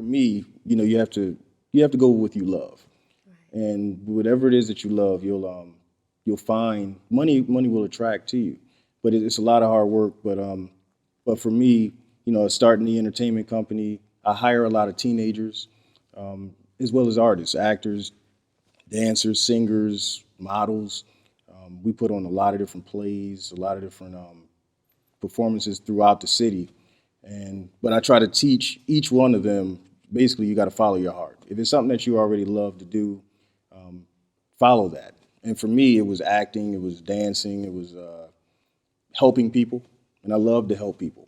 me, you have to go with what you love, and whatever it is that you love, you'll find money will attract to you, but it's a lot of hard work. But for me, starting the entertainment company, I hire a lot of teenagers, as well as artists, actors, dancers, singers, models. We put on a lot of different plays, a lot of different performances throughout the city. But I try to teach each one of them, basically, you got to follow your heart. If it's something that you already love to do, follow that. And for me, it was acting, it was dancing, it was helping people. And I love to help people.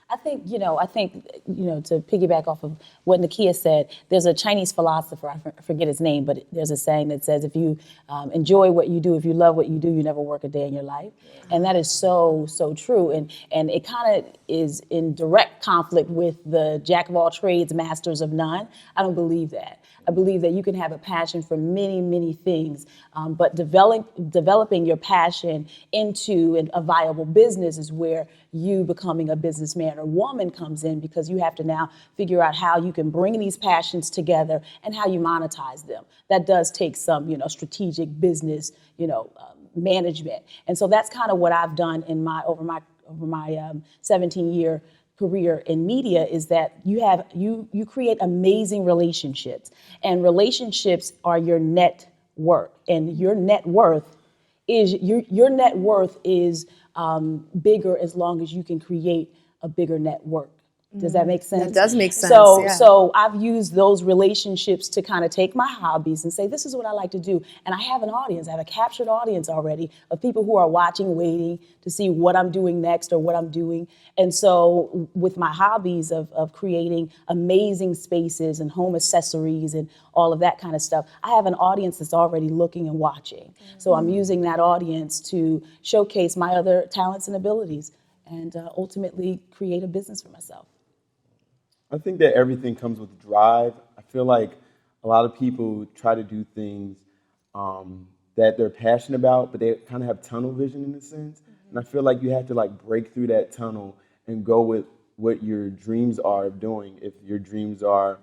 I think, to piggyback off of what Nakia said, there's a Chinese philosopher, I forget his name, but there's a saying that says, if you enjoy what you do, if you love what you do, you never work a day in your life. And that is so, so true. And it kind of is in direct conflict with the jack of all trades, masters of none. I don't believe that. I believe that you can have a passion for many, many things, but developing your passion into a viable business is where you becoming a businessman or woman comes in, because you have to now figure out how you can bring these passions together and how you monetize them. That does take some, strategic business, management. And so that's kind of what I've done in over my 17-year career in media, is that you create amazing relationships, and relationships are your net worth, and your net worth is bigger as long as you can create a bigger network. Does that make sense? That does make sense. So I've used those relationships to kind of take my hobbies and say, this is what I like to do. And I have an audience. I have a captured audience already of people who are watching, waiting to see what I'm doing next or what I'm doing. And so with my hobbies of creating amazing spaces and home accessories and all of that kind of stuff, I have an audience that's already looking and watching. So I'm using that audience to showcase my other talents and abilities and ultimately create a business for myself. I think that everything comes with drive. I feel like a lot of people try to do things that they're passionate about, but they kind of have tunnel vision in a sense. And I feel like you have to break through that tunnel and go with what your dreams are of doing. If your dreams are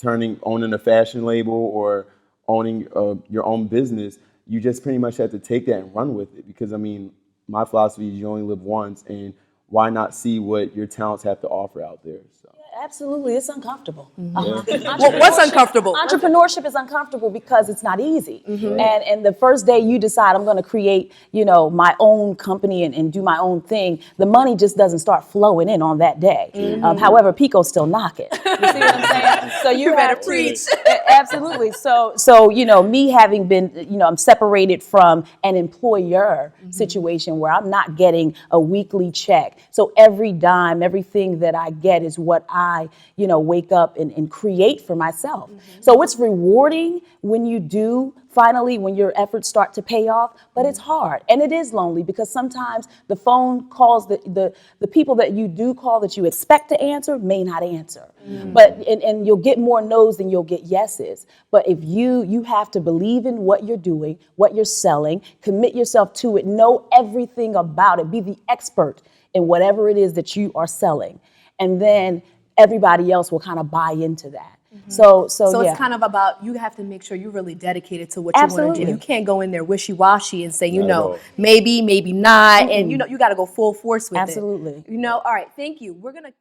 owning a fashion label or owning your own business, you just pretty much have to take that and run with it. Because my philosophy is you only live once, and why not see what your talents have to offer out there? So. Absolutely, it's uncomfortable. What's uncomfortable? Entrepreneurship is uncomfortable because it's not easy. And the first day you decide I'm going to create, my own company and do my own thing, the money just doesn't start flowing in on that day. However, Pico's still knocking. You see what I'm saying? So you better preach. Absolutely. So me having been, I'm separated from an employer situation where I'm not getting a weekly check. So every dime, everything that I get is what I wake up and create for myself. So it's rewarding when when your efforts start to pay off, but it's hard. And it is lonely because sometimes the phone calls, the people that you do call that you expect to answer may not answer. But and you'll get more no's than you'll get yeses. But if you have to believe in what you're doing, what you're selling, commit yourself to it, know everything about it, be the expert in whatever it is that you are selling. And then everybody else will kind of buy into that. So it's kind of about, you have to make sure you're really dedicated to what you want to do. You can't go in there wishy-washy and say, maybe, maybe not. And, you got to go full force with it. Absolutely. All right, thank you. We're going to...